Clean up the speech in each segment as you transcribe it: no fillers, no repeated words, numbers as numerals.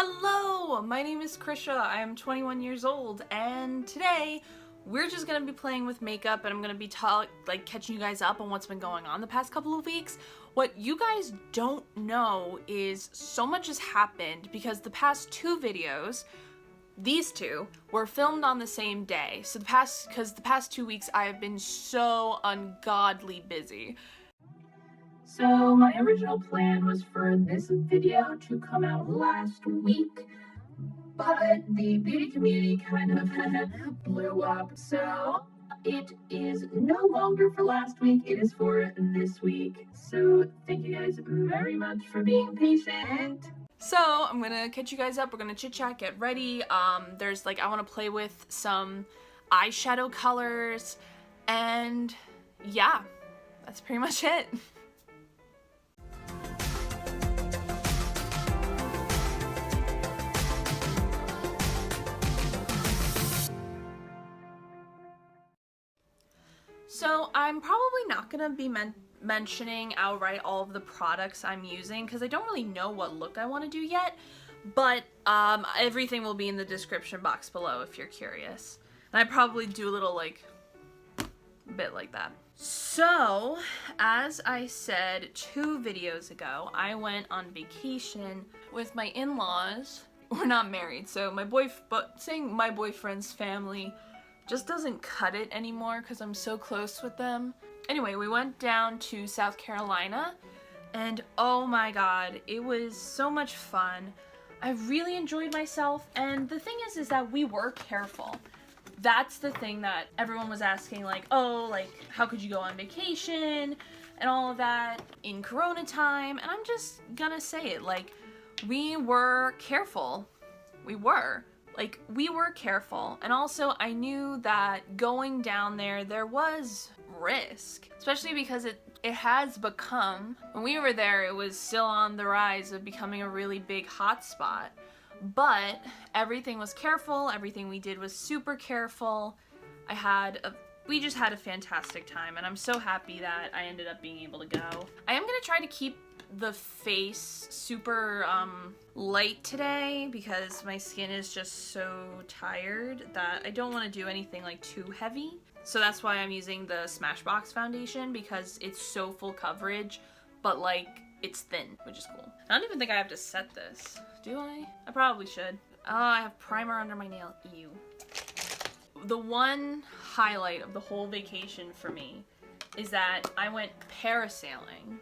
Hello, my name is Krysia. I am 21 years old, and today we're just gonna be playing with makeup, and I'm gonna be catching you guys up on what's been going on the past couple of weeks. What you guys don't know is so much has happened because the past two videos, these two, were filmed on the same day. So the past 2 weeks I have been so ungodly busy. So my original plan was for this video to come out last week, but the beauty community kind of blew up. So it is no longer for last week, it is for this week. So thank you guys very much for being patient. So I'm gonna catch you guys up. We're gonna chit chat, get ready. I want to play with some eyeshadow colors, and yeah, that's pretty much it. So I'm probably not gonna be mentioning outright all of the products I'm using because I don't really know what look I want to do yet, but everything will be in the description box below if you're curious. And I probably do a little bit like that. So, as I said 2 videos ago, I went on vacation with my in-laws. We're not married, so saying my boyfriend's family just doesn't cut it anymore because I'm so close with them. Anyway, we went down to South Carolina, and oh my god, it was so much fun. I really enjoyed myself, and the thing is that we were careful. That's the thing that everyone was asking, how could you go on vacation and all of that in Corona time? And I'm just gonna say it, we were careful. We were careful, and also I knew that going down there was risk, especially because it has become, when we were there, it was still on the rise of becoming a really big hotspot, but everything was careful, everything we did was super careful. We just had a fantastic time, and I'm so happy that I ended up being able to go. I am gonna try to keep the face super light today because my skin is just so tired that I don't want to do anything too heavy. So that's why I'm using the Smashbox foundation, because it's so full coverage, but it's thin, which is cool. I don't even think I have to set this. Do I? I probably should. Oh, I have primer under my nail. Ew. The one highlight of the whole vacation for me is that I went parasailing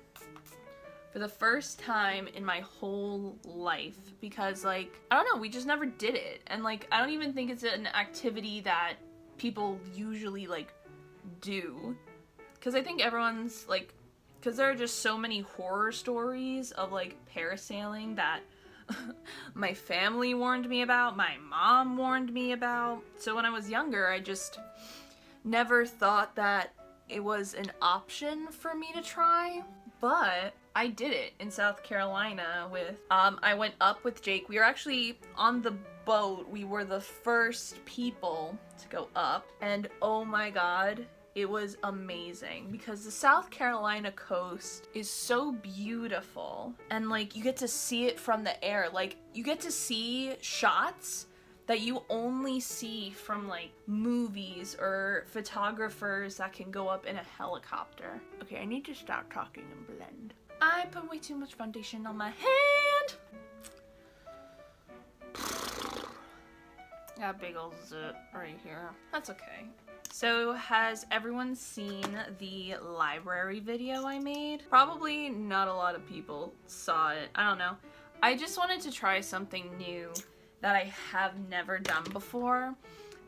for the first time in my whole life, because I don't know, we just never did it, and I don't even think it's an activity that people usually do, because I think everyone's because there are just so many horror stories of parasailing that my family warned me about, my mom warned me about. So when I was younger, I just never thought that it was an option for me to try, but I did it in South Carolina with, I went up with Jake. We were actually on the boat. We were the first people to go up, and oh my god, it was amazing because the South Carolina coast is so beautiful, and you get to see it from the air. You get to see shots that you only see from movies or photographers that can go up in a helicopter. Okay, I need to stop talking and blend. I put way too much foundation on my hand. Got a big old zit right here. That's okay. So has everyone seen the library video I made? Probably not a lot of people saw it. I don't know. I just wanted to try something new that I have never done before.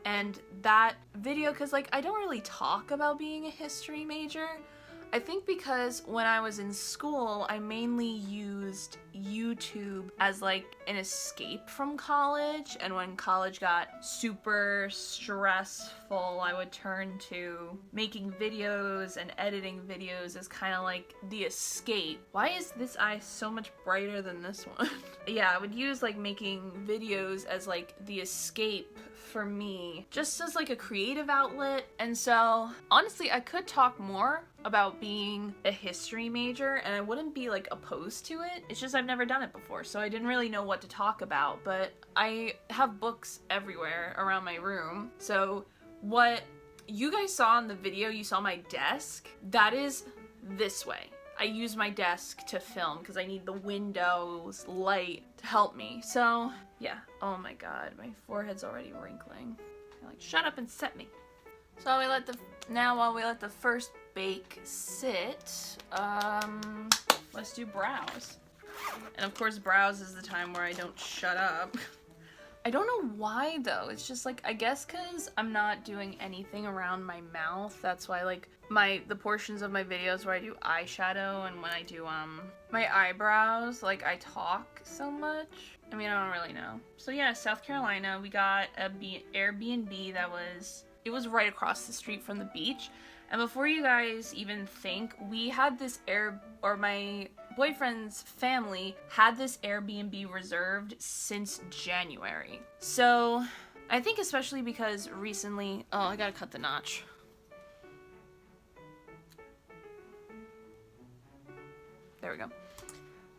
And that video, because I don't really talk about being a history major. I think because when I was in school, I mainly used YouTube as an escape from college, and when college got super stressful stressful, I would turn to making videos and editing videos as kind of like the escape. Why is this eye so much brighter than this one? Yeah, I would use like making videos as like the escape for me, just as like a creative outlet. And so honestly, I could talk more about being a history major and I wouldn't be like opposed to it. It's just I've never done it before, so I didn't really know what to talk about. But I have books everywhere around my room. So what you guys saw in the video, you saw my desk, that is this way. I use my desk to film because I need the windows light to help me. So yeah, oh my god, my forehead's already wrinkling. You're like, shut up and set me. So while we let the first bake sit, let's do brows. And of course brows is the time where I don't shut up. I don't know why though, it's just like, I guess cause I'm not doing anything around my mouth. That's why like the portions of my videos where I do eyeshadow and when I do my eyebrows, like I talk so much. I mean, I don't really know. So yeah, South Carolina, we got a Airbnb it was right across the street from the beach. And before you guys even think, we had this my boyfriend's family had this Airbnb reserved since January. So I think especially because recently, oh, I gotta cut the notch. There we go.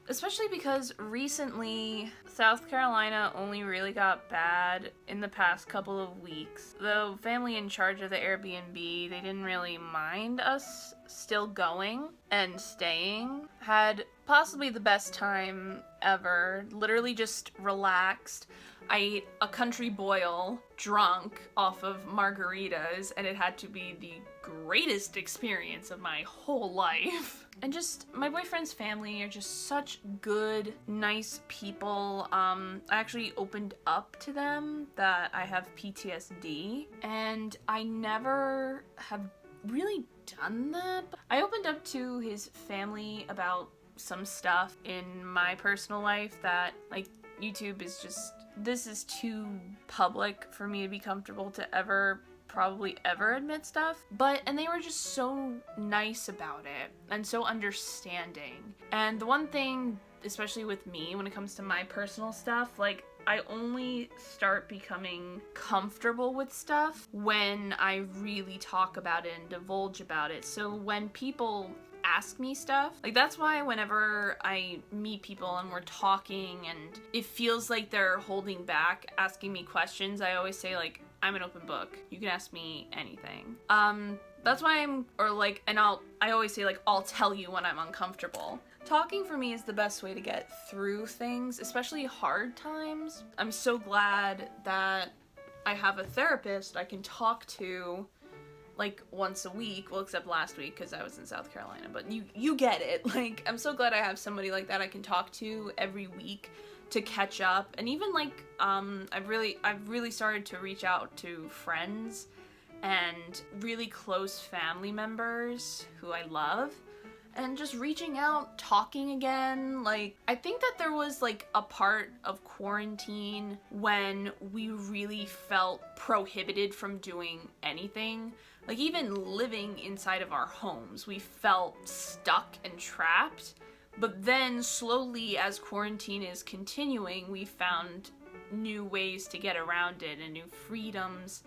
Especially because recently, South Carolina only really got bad in the past couple of weeks. The family in charge of the Airbnb, they didn't really mind us still going and staying. Had possibly the best time ever. Literally just relaxed. I ate a country boil drunk off of margaritas, and it had to be the greatest experience of my whole life. And just, my boyfriend's family are just such good, nice people. I actually opened up to them that I have PTSD, and I never have really done that. I opened up to his family about some stuff in my personal life that, like, YouTube is just, this is too public for me to be comfortable to probably ever admit stuff. And they were just so nice about it and so understanding. And the one thing, especially with me, when it comes to my personal stuff, like, I only start becoming comfortable with stuff when I really talk about it and divulge about it. So when people ask me stuff, like, that's why whenever I meet people and we're talking and it feels like they're holding back asking me questions, I always say, like, I'm an open book. You can ask me anything. That's why I always say, like, I'll tell you when I'm uncomfortable. Talking for me is the best way to get through things, especially hard times. I'm so glad that I have a therapist I can talk to, like, once a week. Well, except last week because I was in South Carolina, but you get it. Like, I'm so glad I have somebody like that I can talk to every week to catch up. And even, like, I've really started to reach out to friends and really close family members who I love, and just reaching out, talking again. Like, I think that there was, like, a part of quarantine when we really felt prohibited from doing anything. Like, even living inside of our homes, we felt stuck and trapped. But then slowly, as quarantine is continuing, we found new ways to get around it and new freedoms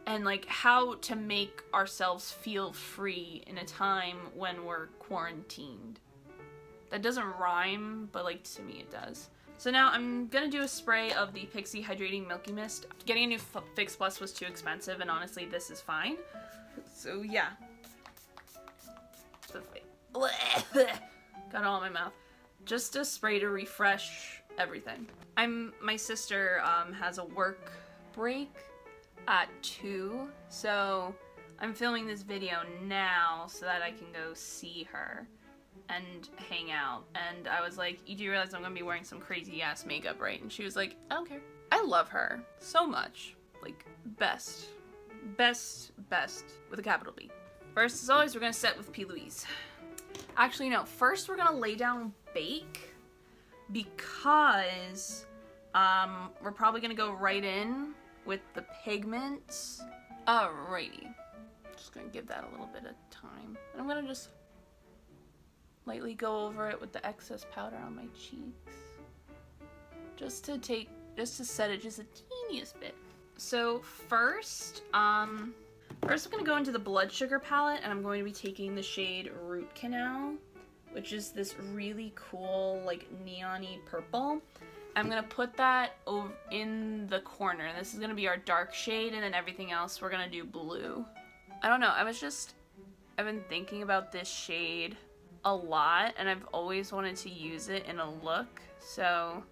and, like, how to make ourselves feel free in a time when we're quarantined. That doesn't rhyme, but, like, to me it does. So now I'm gonna do a spray of the Pixi Hydrating Milky Mist. Getting a new Fix Plus was too expensive, and honestly, this is fine. So yeah. Got it all in my mouth. Just a spray to refresh everything. My sister has a work break at 2, so I'm filming this video now so that I can go see her and hang out. And I was like, you do realize I'm gonna be wearing some crazy ass makeup, right? And she was like, I don't care. I love her so much. Like, best with a capital B. First, as always, we're gonna set with P. Louise. Actually, no, first we're gonna lay down bake because we're probably gonna go right in with the pigments Alrighty. Just gonna give that a little bit of time. And I'm gonna just lightly go over it with the excess powder on my cheeks. Just to set it just a teeniest bit. So first I'm gonna go into the Blood Sugar palette, and I'm going to be taking the shade Root Canal, which is this really cool, like, neon-y purple. I'm gonna put that over in the corner. This is gonna be our dark shade, and then everything else we're gonna do blue. I don't know, I've been thinking about this shade a lot, and I've always wanted to use it in a look, so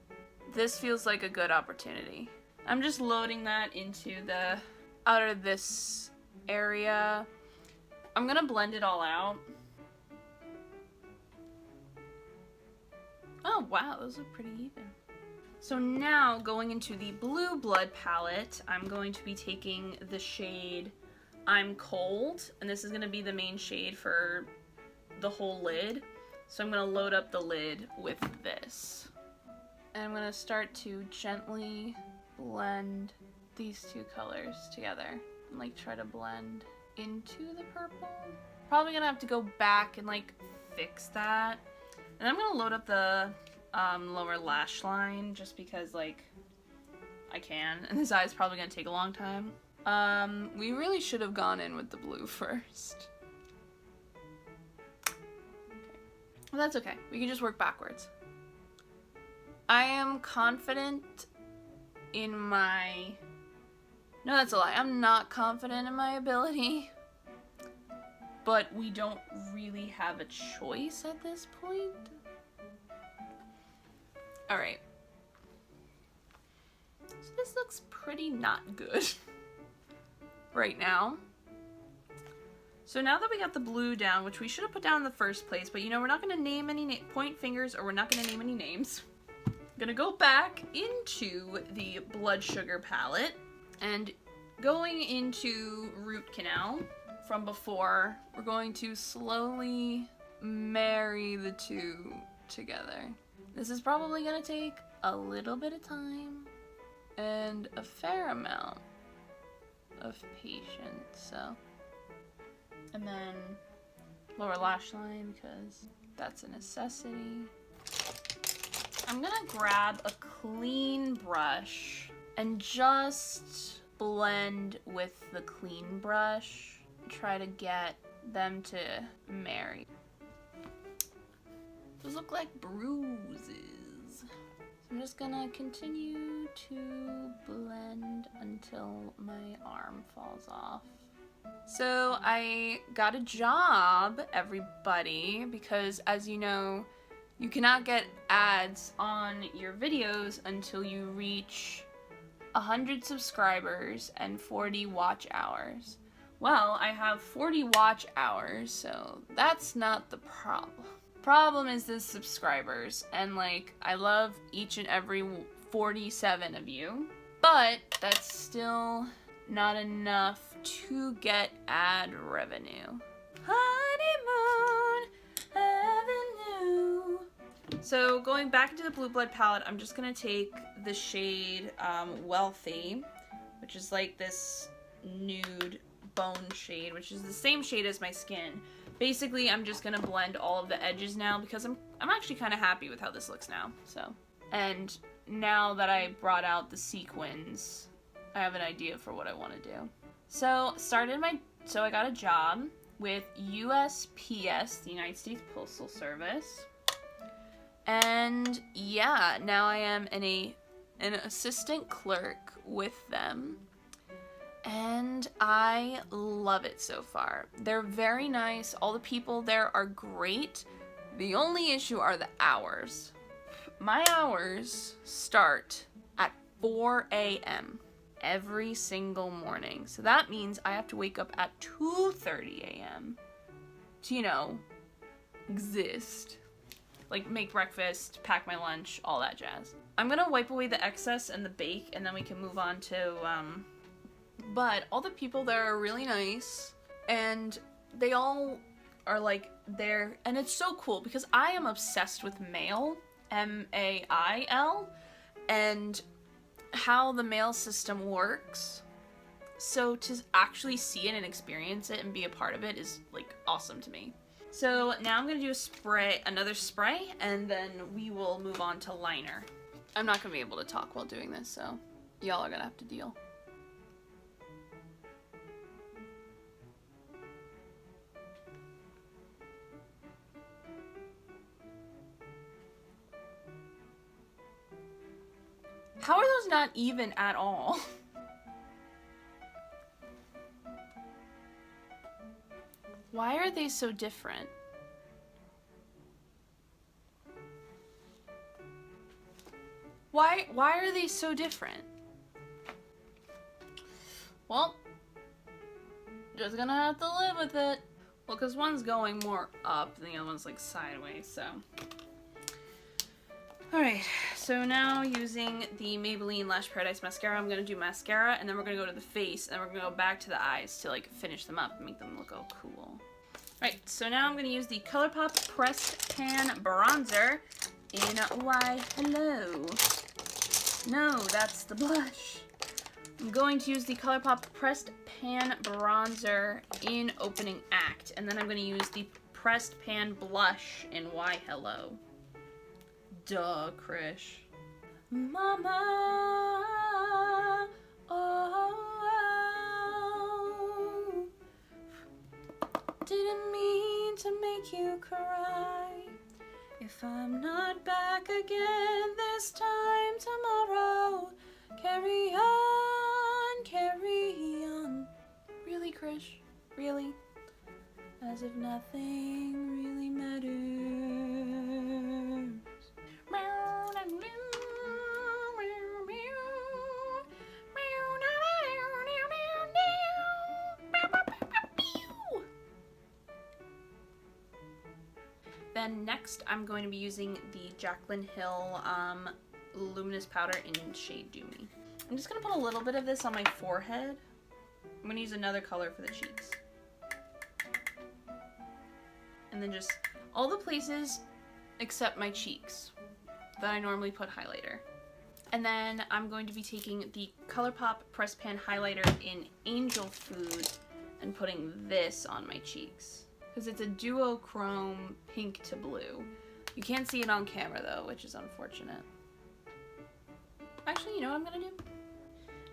this feels like a good opportunity. I'm just loading that into the outer of this area. I'm gonna blend it all out. Oh wow, those look pretty even. So now going into the Blue Blood palette, I'm going to be taking the shade I'm Cold, and this is gonna be the main shade for the whole lid. So I'm gonna load up the lid with this. And I'm gonna start to gently blend these two colors together and like try to blend into the purple. Probably gonna have to go back and like fix that. And I'm gonna load up the lower lash line just because like I can, and this eye is probably gonna take a long time. We really should have gone in with the blue first. Well, that's okay. We can just work backwards. I am confident in my... No, that's a lie. I'm not confident in my ability. But we don't really have a choice at this point. Alright. So this looks pretty not good right now. So now that we got the blue down, which we should have put down in the first place, but you know, we're not going to name any point fingers, or we're not going to name any names. I'm going to go back into the Blood Sugar palette, and going into Root Canal from before, we're going to slowly marry the two together. This is probably going to take a little bit of time and a fair amount of patience, so... And then lower lash line because that's a necessity. I'm gonna grab a clean brush and just blend with the clean brush. Try to get them to marry. Those look like bruises. So I'm just gonna continue to blend until my arm falls off. So I got a job, everybody, because as you know, you cannot get ads on your videos until you reach 100 subscribers and 40 watch hours. Well, I have 40 watch hours, so that's not the problem. Problem is the subscribers, and like, I love each and every 47 of you, but that's still not enough to get ad revenue. Honeymoon Avenue. So going back into the Blue Blood palette, I'm just gonna take the shade Wealthy, which is like this nude bone shade, which is the same shade as my skin. Basically, I'm just gonna blend all of the edges now because I'm actually kind of happy with how this looks now. So, and now that I brought out the sequins, I have an idea for what I want to do. So I got a job with USPS, the United States Postal Service. And yeah, now I am an assistant clerk with them. And I love it so far. They're very nice. All the people there are great. The only issue are the hours. My hours start at 4 a.m. every single morning. So that means I have to wake up at 2:30 a.m. to, you know, exist. Like, make breakfast, pack my lunch, all that jazz. I'm gonna wipe away the excess and the bake, and then we can move on to, but all the people there are really nice, and they all are, like, there, and it's so cool, because I am obsessed with mail, M-A-I-L, and how the mail system works. so to actually see it and experience it and be a part of it is like awesome to me. So now I'm gonna do another spray, and then we will move on to liner. I'm not gonna be able to talk while doing this, so y'all are gonna have to deal. How are those not even at all? Why are they so different? Why are they so different? Well, just gonna have to live with it. Well, because one's going more up and the other one's like sideways, so. Alright, so now using the Maybelline Lash Paradise Mascara, I'm gonna do mascara, and then we're gonna go to the face, and then we're gonna go back to the eyes to like finish them up and make them look all cool. Alright, so now I'm gonna use the ColourPop Pressed Pan Bronzer in Why Hello. No, that's the blush. I'm going to use the ColourPop Pressed Pan Bronzer in Opening Act, and then I'm gonna use the Pressed Pan Blush in Why Hello. Duh, Krish. Mama, oh, didn't mean to make you cry. If I'm not back again this time tomorrow, carry on, carry on. Really, Krish? Really? As if nothing really matters. Then next, I'm going to be using the Jaclyn Hill Luminous Powder in shade Do Me. I'm just going to put a little bit of this on my forehead. I'm going to use another color for the cheeks. And then just all the places except my cheeks that I normally put highlighter. And then I'm going to be taking the ColourPop Press Pan Highlighter in Angel Food and putting this on my cheeks. Because it's a duochrome pink to blue. You can't see it on camera though, which is unfortunate. Actually, you know what I'm gonna do?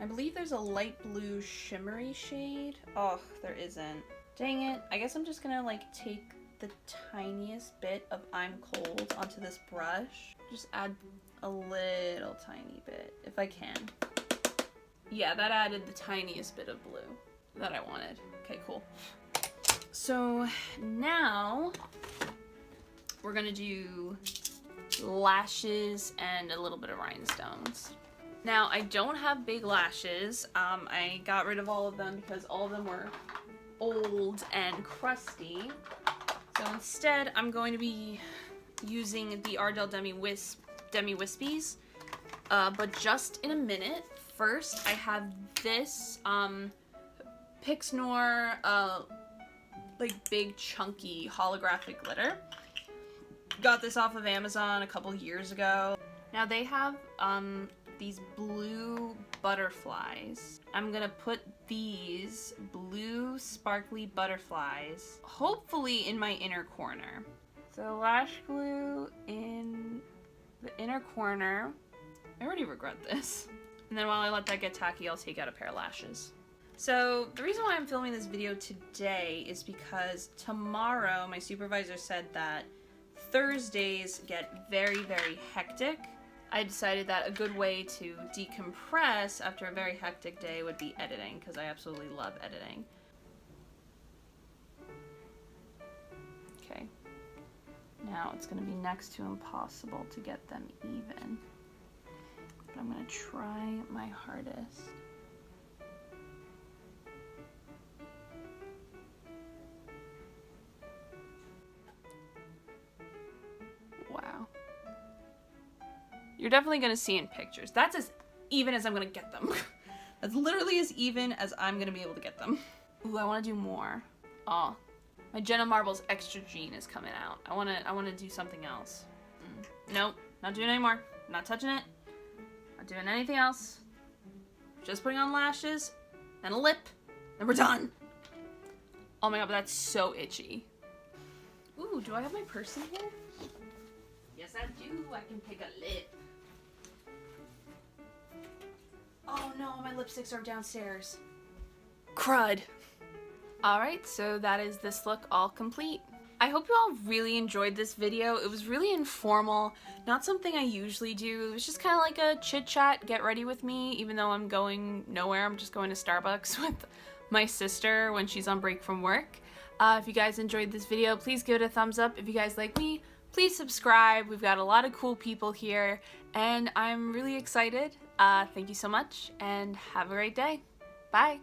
I believe there's a light blue shimmery shade. Oh, there isn't. Dang it. I guess I'm just gonna like take the tiniest bit of I'm Cold onto this brush. Just add a little tiny bit, if I can. Yeah, that added the tiniest bit of blue that I wanted. Okay, cool. So now we're gonna do lashes and a little bit of rhinestones. Now, I don't have big lashes. I got rid of all of them because all of them were old and crusty. So instead, I'm going to be using the ARDELL Demi-Wispies, but just in a minute. First, I have this Pixnor like big chunky holographic glitter. Got this off of Amazon a couple years ago. Now they have these blue butterflies. I'm gonna put these blue sparkly butterflies hopefully in my inner corner. So lash glue in the inner corner. I already regret this. And then while I let that get tacky, I'll take out a pair of lashes. So the reason why I'm filming this video today is because tomorrow my supervisor said that Thursdays get very, very hectic. I decided that a good way to decompress after a very hectic day would be editing, because I absolutely love editing. Okay. Now it's going to be next to impossible to get them even. But I'm going to try my hardest. Wow. You're definitely going to see in pictures. That's as even as I'm going to get them. That's literally as even as I'm going to be able to get them. Ooh, I want to do more. Oh, my Jenna Marbles Extra Jean is coming out. I want to do something else. Nope, not doing it anymore. Not touching it. Not doing anything else. Just putting on lashes and a lip, and we're done. Oh my god, but that's so itchy. Ooh, do I have my purse in here? Yes, I do. I can pick a lip. Oh no, my lipsticks are downstairs. Crud. Alright, so that is this look all complete. I hope you all really enjoyed this video. It was really informal, not something I usually do. It was just kind of like a chit chat, get ready with me, even though I'm going nowhere. I'm just going to Starbucks with my sister when she's on break from work. If you guys enjoyed this video, please give it a thumbs up. If you guys like me, please subscribe. We've got a lot of cool people here, and I'm really excited. Thank you so much, and have a great day. Bye.